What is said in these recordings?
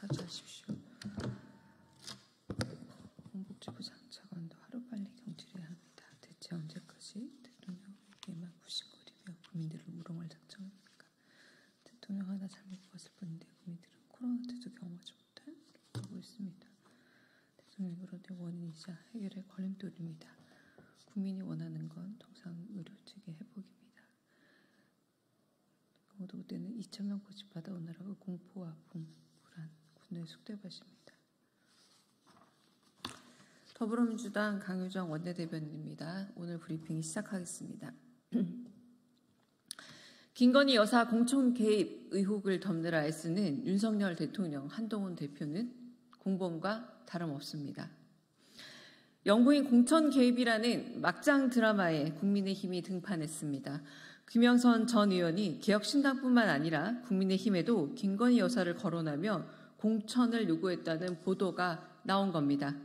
사죄하십시오. 홍보지부 장차관도 하루빨리 경질해야 합니다. 대체 언제까지 대통령에게만 굽신거리며 국민들을 우롱할 작정입니까? 대통령 하나 잘못 봤을 뿐인데 국민들은 코로나 때도 경험하지 못한 하고 있습니다. 대통령이 그런데 원인이자 해결의 걸림돌입니다. 국민이 원하는 건 통상 의료체계 회복입니다. 모두 그때는 2,000명 고집받아 오느라고 공포와 불안, 군노의 쑥대밭입니다. 더불어민주당 강효정 원내대변인입니다. 오늘 브리핑 시작하겠습니다. 김건희 여사 공천 개입 의혹을 덮느라 애쓰는 윤석열 대통령, 한동훈 대표는 공범과 다름없습니다. 영부인 공천 개입이라는 막장 드라마에 국민의힘이 등판했습니다. 김영선 전 의원이 개혁신당뿐만 아니라 국민의힘에도 김건희 여사를 거론하며 공천을 요구했다는 보도가 나온 겁니다.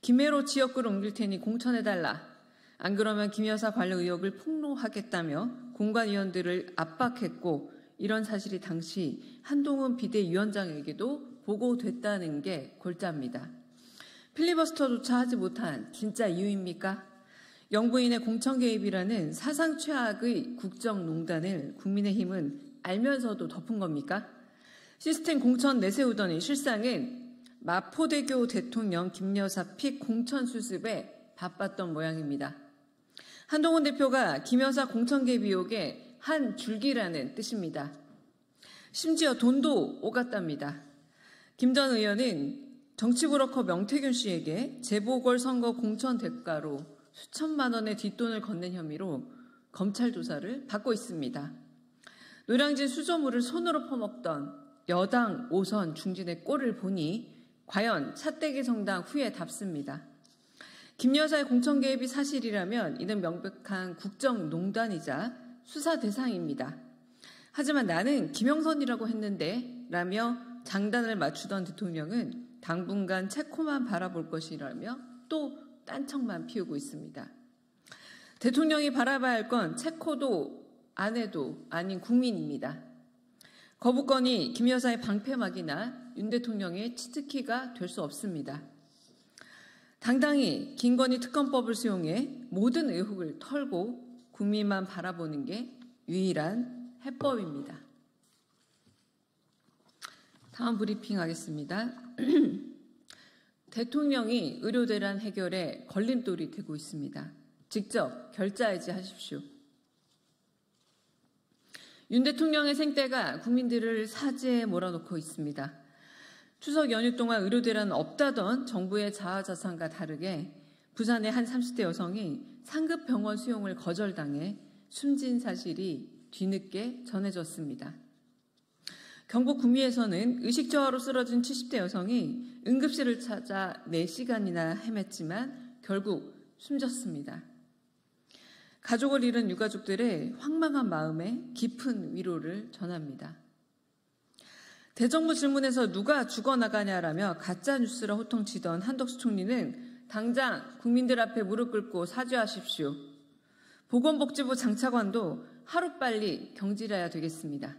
김해로 지역구를 옮길 테니 공천해달라. 안 그러면 김 여사 관련 의혹을 폭로하겠다며 공관위원들을 압박했고, 이런 사실이 당시 한동훈 비대위원장에게도 보고됐다는 게 골자입니다. 필리버스터조차 하지 못한 진짜 이유입니까? 영부인의 공천 개입이라는 사상 최악의 국정농단을 국민의힘은 알면서도 덮은 겁니까? 시스템 공천 내세우더니 실상은 마포대교 대통령 김 여사 픽 공천 수습에 바빴던 모양입니다. 한동훈 대표가 김 여사 공천 개입 의혹의 한 줄기라는 뜻입니다. 심지어 돈도 오갔답니다. 김 전 의원은 정치브로커 명태균 씨에게 재보궐선거 공천 대가로 수천만 원의 뒷돈을 건넨 혐의로 검찰 조사를 받고 있습니다. 노량진 수조물을 손으로 퍼먹던 여당 5선 중진의 꼴을 보니 과연 차떼기 성당 후에 답습니다. 김 여사의 공천 개입이 사실이라면 이는 명백한 국정농단이자 수사 대상입니다. 하지만 나는 김영선이라고 했는데 라며 장단을 맞추던 대통령은 당분간 체코만 바라볼 것이라며 또 딴청만 피우고 있습니다. 대통령이 바라봐야 할 건 체코도 아내도 아닌 국민입니다. 거부권이 김 여사의 방패막이나 윤 대통령의 치트키가 될 수 없습니다. 당당히 김건희 특검법을 수용해 모든 의혹을 털고 국민만 바라보는 게 유일한 해법입니다. 다음 브리핑 하겠습니다. 대통령이 의료대란 해결에 걸림돌이 되고 있습니다. 직접 결자해지 하십시오. 윤 대통령의 생떼가 국민들을 사지에 몰아넣고 있습니다. 추석 연휴 동안 의료대란 없다던 정부의 자화자찬과 다르게 부산의 한 30대 여성이 상급 병원 수용을 거절당해 숨진 사실이 뒤늦게 전해졌습니다. 경북 구미에서는 의식저하로 쓰러진 70대 여성이 응급실을 찾아 4시간이나 헤맸지만 결국 숨졌습니다. 가족을 잃은 유가족들의 황망한 마음에 깊은 위로를 전합니다. 대정부 질문에서 누가 죽어나가냐라며 가짜뉴스라 호통치던 한덕수 총리는 당장 국민들 앞에 무릎 꿇고 사죄하십시오. 보건복지부 장차관도 하루빨리 경질해야 되겠습니다.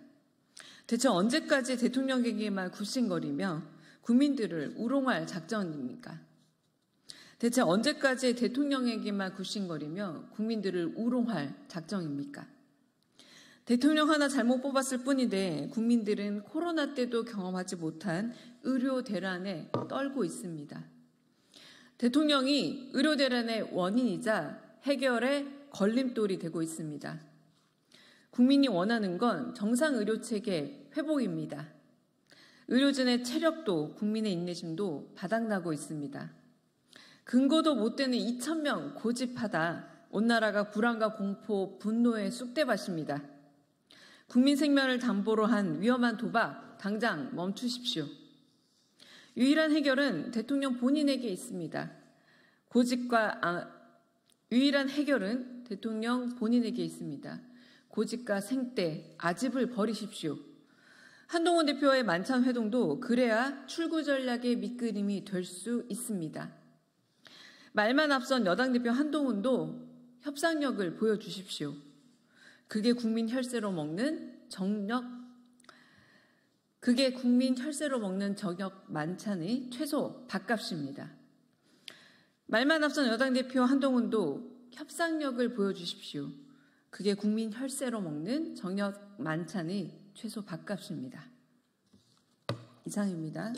대체 언제까지 대통령에게만 굽신거리며 국민들을 우롱할 작정입니까? 대체 언제까지 대통령에게만 굽신거리며 국민들을 우롱할 작정입니까? 대통령 하나 잘못 뽑았을 뿐인데 국민들은 코로나 때도 경험하지 못한 의료 대란에 떨고 있습니다. 대통령이 의료 대란의 원인이자 해결의 걸림돌이 되고 있습니다. 국민이 원하는 건 정상의료체계 회복입니다. 의료진의 체력도 국민의 인내심도 바닥나고 있습니다. 근거도 못 되는 2,000명 고집하다 온 나라가 불안과 공포, 분노의 쑥대밭입니다. 국민 생명을 담보로 한 위험한 도박 당장 멈추십시오. 유일한 해결은 대통령 본인에게 있습니다. 유일한 해결은 대통령 본인에게 있습니다. 고집과 생떼, 아집을 버리십시오. 한동훈 대표와의 만찬 회동도 그래야 출구 전략의 밑그림이 될 수 있습니다. 말만 앞선 여당 대표 한동훈도 협상력을 보여주십시오. 그게 국민 혈세로 먹는 정력, 그게 국민 혈세로 먹는 저녁 만찬의 최소 밥값입니다. 말만 앞선 여당 대표 한동훈도 협상력을 보여주십시오. 그게 국민 혈세로 먹는 저녁 만찬의 최소 밥값입니다. 이상입니다.